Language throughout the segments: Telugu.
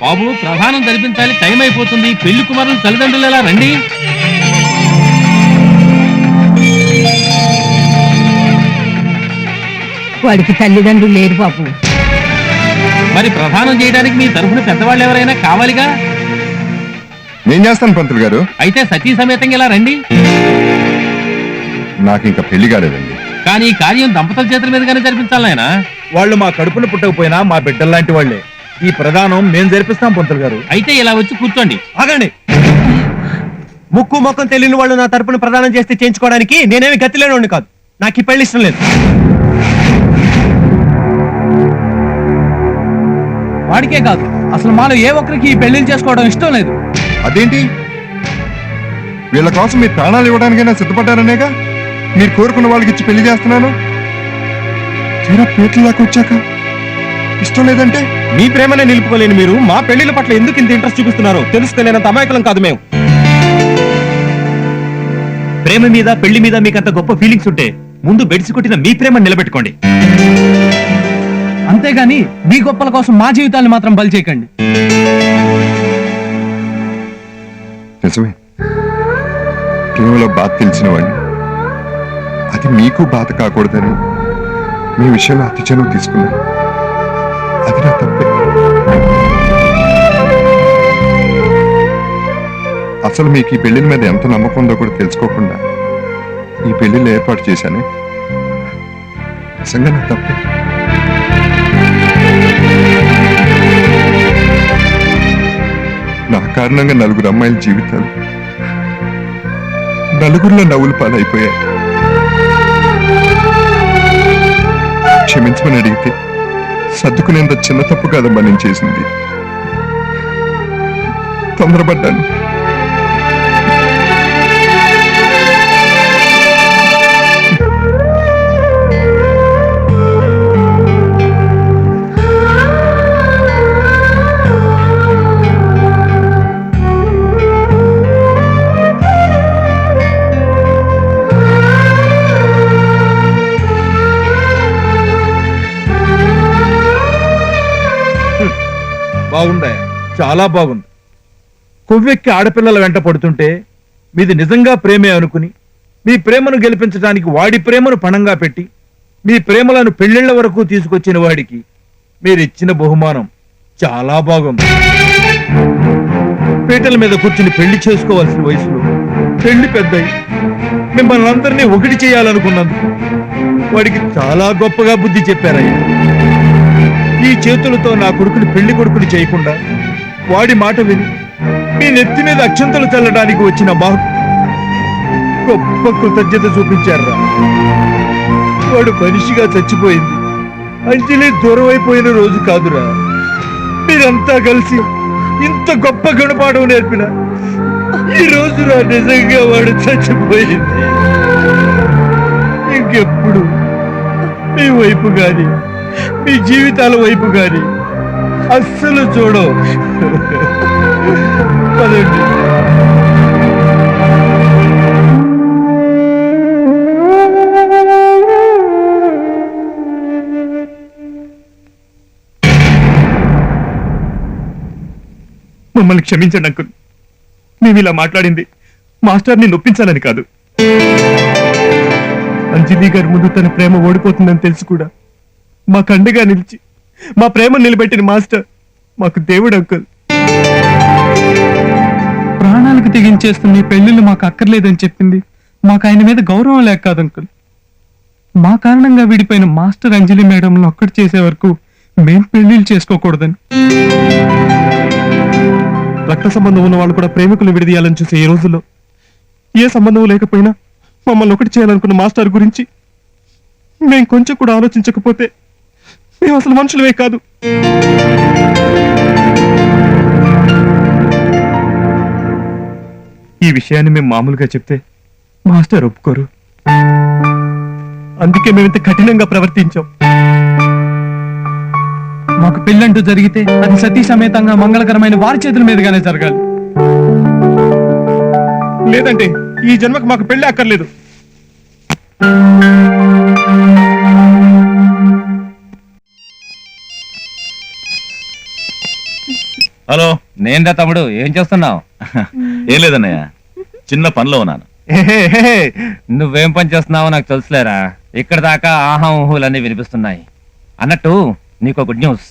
బాబు ప్రధానం జరిపించాలి, టైం అయిపోతుంది. పెళ్లి కుమారులు తల్లిదండ్రులు ఎలా రండి. వాడికి తల్లిదండ్రులు లేరు బాబు. మరి ప్రధానం చేయడానికి మీ తరఫున పెద్దవాళ్ళు ఎవరైనా కావాలిగా. నేను చేస్తాను పంతులు గారు. అయితే సతీ సమేతంగా ఇలా రండి. నాకు ఇంకా పెళ్లి కాలేదండి. కానీ ఈ కార్యం దంపతుల చేతుల మీదుగానే జరిపించాలి ఆయన. వాళ్ళు మా కడుపున పుట్టకపోయినా మా బిడ్డల్లాంటి వాళ్లే. ఈ ప్రధానం మేము జరిపిస్తాం పంతులు గారు. అయితే ఇలా వచ్చి కూర్చోండి. ఆగండి. ముక్కు మొక్కం తెలియని వాళ్ళు నా తరపున ప్రదానం చేస్తే చేయించుకోవడానికి నేనేమి గతిలేనోడిని కాదు. నాకు ఈ పెళ్లి ఇష్టం లేదు. వాడికే కాదు, అసలు మాలో ఏ ఒక్కరికి ఈ పెళ్లిని చేసుకోవడం ఇష్టం లేదు. అదేంటి? వీళ్ళ కోసం మీరు ప్రాణాలు ఇవ్వడానికైనా సిద్ధపడ్డారనేగా మీరు కోరుకున్న వాళ్ళకి ఇచ్చి పెళ్లి చేస్తున్నాను. తీరా పేట్లలోకి వచ్చాక ఇష్టం లేదంటే? మీ ప్రేమనే నిలుపుకోలేని మీరు మా పెళ్లిళ్ళ పట్ల ఎందుకు ఇంత ఇంట్రెస్ట్ చూపిస్తున్నారో తెలుసుకోలేనంత అమాయకులం కాదు మేము. ప్రేమ మీద పెళ్లి మీద మీకంత గొప్ప ఫీలింగ్స్ ఉంటే ముందు బెడిసి కొట్టిన మీ ప్రేమ నిలబెట్టుకోండి. అంతేగాని మీ గొప్పల కోసం మా జీవితాన్ని మాత్రం బలి చేయకండి. నిజమే, ప్రేమలో బాధ తెలిసిన వాడిని. అది మీకు బాధ కాకూడదని మీ విషయంలో అతి చనువు తీసుకున్నాను. అది నా తప్పే. అసలు మీకు ఈ పెళ్లిల మీద ఎంత నమ్మకం ఉందో కూడా తెలుసుకోకుండా ఈ పెళ్లిళ్ళు ఏర్పాటు చేశానే. నిజంగా నా తప్పే. నా కారణంగా నలుగురు అమ్మాయిల జీవితాలు నలుగురిలో నవ్వులు పాలైపోయాయి. క్షమించమని అడిగితే సర్దుకునేంత చిన్న తప్పు కాదమ్మా నేను చేసింది. తొందరపడ్డాను. బాగుందా? చాలా బాగుంది. కొవ్వెక్కి ఆడపిల్లల వెంట పడుతుంటే మీది నిజంగా ప్రేమే అనుకుని మీ ప్రేమను గెలిపించడానికి వాడి ప్రేమను పణంగా పెట్టి మీ ప్రేమలను పెళ్లిళ్ల వరకు తీసుకొచ్చిన వాడికి మీరిచ్చిన బహుమానం చాలా బాగుంది. పీటల మీద కూర్చుని పెళ్లి చేసుకోవాల్సిన వయసులో పెళ్లి పెద్దయి మిమ్మల్ని అందరినీ ఒకటి చేయాలనుకున్నందుకు వాడికి చాలా గొప్పగా బుద్ధి చెప్పారయ్యా. ఈ చేతులతో నా కొడుకుని పెళ్లి కొడుకుని చేయకుండా వాడి మాట విని మీ నెత్తి మీద అక్షంతలు చల్లడానికి వచ్చిన బాబు గొప్ప కృతజ్ఞత చూపించారా. వాడు మనిషిగా చచ్చిపోయింది అంజలి దూరం అయిపోయిన రోజు కాదురా. మీరంతా కలిసి ఇంత గొప్ప గుణపాఠం నేర్పిన ఈ రోజురా నిజంగా వాడు చచ్చిపోయింది. ఇంకెప్పుడు మీ వైపు గాని మీ జీవితాల వైపు గాని అస్సలు చూడవు. పదండి. మమ్మల్ని క్షమించండి అంకుల్. మేము ఇలా మాట్లాడింది మాస్టర్ని నొప్పించాలని కాదు. అంజలి గారి ముందు తన ప్రేమ ఓడిపోతుందని తెలిసి కూడా మాకు అండగా నిలిచి మా ప్రేమ నిలబెట్టిన మాస్టర్ మాకు దేవుడు అంకుల్. ప్రాణాలకు తెగించేస్తున్న ఈ పెళ్లిళ్ళు మాకు అక్కర్లేదని చెప్పింది మాకు ఆయన మీద గౌరవం లేక కాదు అంకుల్. మా కారణంగా విడిపోయిన మాస్టర్ అంజలి మేడంను ఒక్కటి చేసే వరకు మేం పెళ్లిళ్ళు చేసుకోకూడదని. రక్త సంబంధం ఉన్న వాళ్ళు కూడా ప్రేమికులు విడదీయాలని చూసే ఈ రోజుల్లో ఏ సంబంధం లేకపోయినా మమ్మల్ని ఒకటి చేయాలనుకున్న మాస్టర్ గురించి మేం కొంచెం కూడా ఆలోచించకపోతే మేము అసలు మనుషులమే కాదు. ఈ విషయాన్ని మేము మామూలుగా చెప్తే మాస్టర్ ఒప్పుకోరు. అందుకే మేమింత కఠినంగా ప్రవర్తించాం. మాకు పెళ్ళంటూ జరిగితే అది సతీ సమేతంగా మంగళకరమైన వారి చేతుల మీదుగానే జరగాలి. లేదంటే ఈ జన్మకు మాకు పెళ్లి అక్కర్లేదు. హలో. నేందా తమ్ముడు ఏం చేస్తున్నావు? ఏం లేదన్నయ్య, చిన్న పనిలో ఉన్నాను. నువ్వేం పని చేస్తున్నావో నాకు తెలుసులేరా. ఇక్కడ దాకా ఆహా ఊహులన్నీ వినిపిస్తున్నాయి. అన్నట్టు నీకో గుడ్ న్యూస్.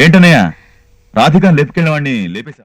ఏంటన్నయ్య, రాధికాని లేపుకెళ్ళిన వాడిని లేపేశా.